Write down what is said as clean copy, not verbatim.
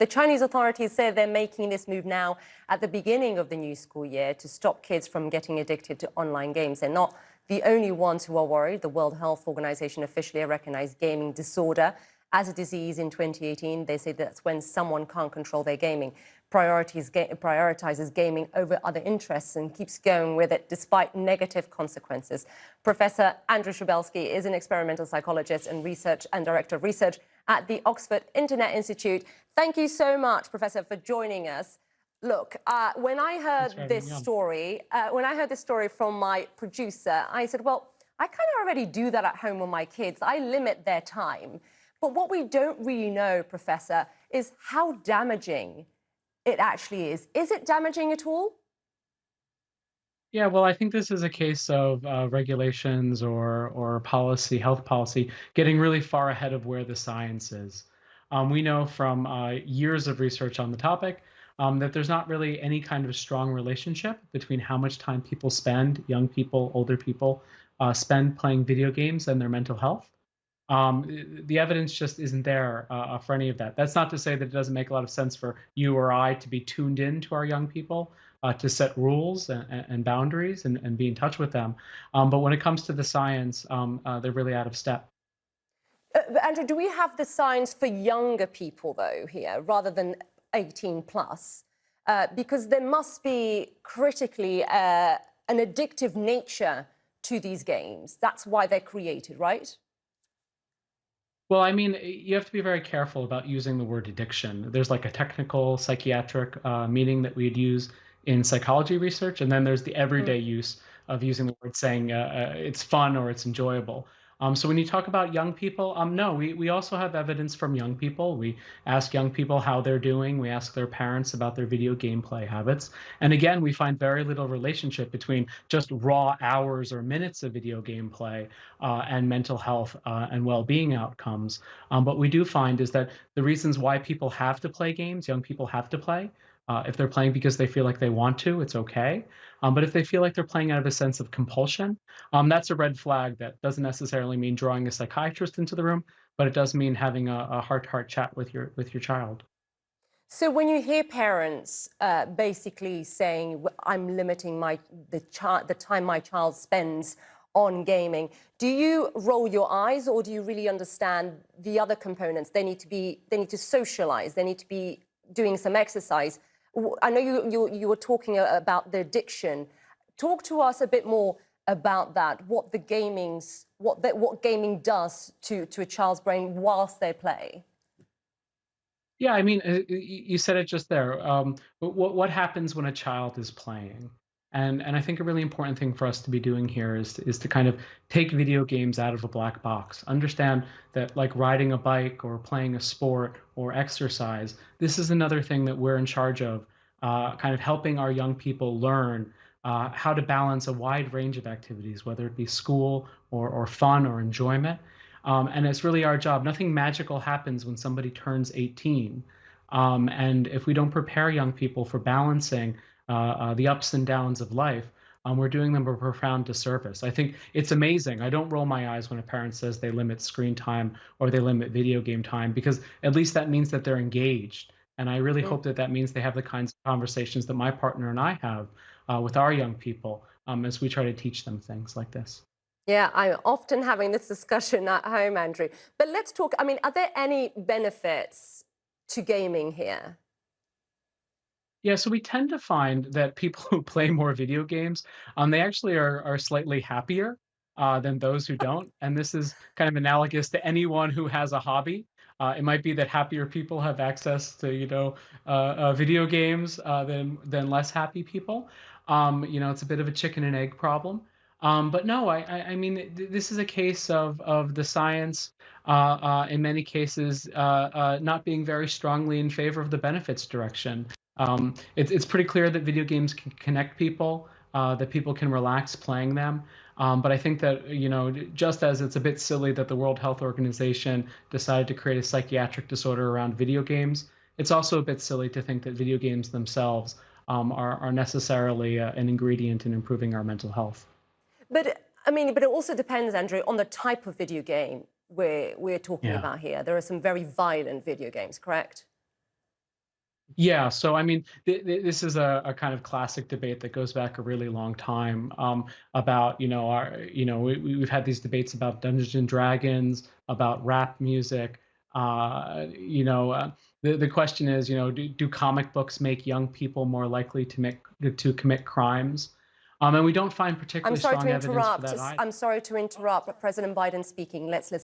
The Chinese authorities say they're making this move now at the beginning of the new school year to stop kids from getting addicted to online games. They're not the only ones who are worried. The World Health Organization officially recognized gaming disorder as a disease in 2018. They say that's when someone can't control their gaming, prioritizes gaming over other interests and keeps going with it despite negative consequences. Professor Andrew Przybylski is an experimental psychologist and director of research at the Oxford Internet Institute. Thank you so much, Professor, for joining us. Look, when I heard this story, from my producer, I said, well, I kind of already do that at home with my kids. I limit their time. But what we don't really know, Professor, is how damaging it actually is. Is it damaging at all? Yeah, well, I think this is a case of regulations or policy, health policy, getting really far ahead of where the science is. We know from years of research on the topic that there's not really any kind of strong relationship between how much time people spend, young people, older people, spend playing video games and their mental health. The evidence just isn't there for any of that. That's not to say that it doesn't make a lot of sense for you or I to be tuned in to our young people, to set rules and boundaries and be in touch with them. But when it comes to the science, they're really out of step. Andrew, do we have the signs for younger people, though, here, rather than 18 plus? Because there must be critically an addictive nature to these games. That's why they're created, right? Well, I mean, you have to be very careful about using the word addiction. There's like a technical psychiatric meaning that we'd use in psychology research, and then there's the everyday use of using the word saying it's fun or it's enjoyable. So when you talk about young people, no, we also have evidence from young people. We ask young people how they're doing. We ask their parents about their video game play habits. And again, we find very little relationship between just raw hours or minutes of video game play and mental health and well-being outcomes. What we do find is that the reasons why people have to play games, young people have to play, if they're playing because they feel like they want to, it's okay. But if they feel like they're playing out of a sense of compulsion, that's a red flag. That doesn't necessarily mean drawing a psychiatrist into the room, but it does mean having a heart-to-heart chat with your child. So when you hear parents basically saying, I'm limiting the time my child spends on gaming, do you roll your eyes, or do you really understand the other components? They need to socialize, they need to be doing some exercise. I know you were talking about the addiction. Talk to us a bit more about that, what gaming does to a child's brain whilst they play. Yeah, I mean, you said it just there. What happens when a child is playing? And I think a really important thing for us to be doing here is to kind of take video games out of a black box. Understand that, like riding a bike or playing a sport or exercise, this is another thing that we're in charge of, kind of helping our young people learn how to balance a wide range of activities, whether it be school or fun or enjoyment. And it's really our job. Nothing magical happens when somebody turns 18. And if we don't prepare young people for balancing the ups and downs of life, we're doing them a profound disservice. I think it's amazing. I don't roll my eyes when a parent says they limit screen time or they limit video game time, because at least that means that they're engaged. And I really hope that that means they have the kinds of conversations that my partner and I have with our young people as we try to teach them things like this. Yeah, I'm often having this discussion at home, Andrew. But let's talk, I mean, are there any benefits to gaming here? Yeah, so we tend to find that people who play more video games, they actually are slightly happier than those who don't. And this is kind of analogous to anyone who has a hobby. It might be that happier people have access to, video games than less happy people. It's a bit of a chicken and egg problem. But no, I mean, this is a case of the science, in many cases, not being very strongly in favor of the benefits direction. It's pretty clear that video games can connect people, that people can relax playing them. But I think that, just as it's a bit silly that the World Health Organization decided to create a psychiatric disorder around video games, it's also a bit silly to think that video games themselves are necessarily an ingredient in improving our mental health. But I mean, but it also depends, Andrew, on the type of video game we're talking Yeah. about here. There are some very violent video games, correct? Yeah, so I mean, this is a kind of classic debate that goes back a really long time, about we've had these debates about Dungeons and Dragons, about rap music. Uh, you know, uh, the question is, do comic books make young people more likely to commit crimes? And we don't find I'm particularly sorry to strong evidence for interrupt. that either. I'm sorry to interrupt, but President Biden speaking. Let's listen.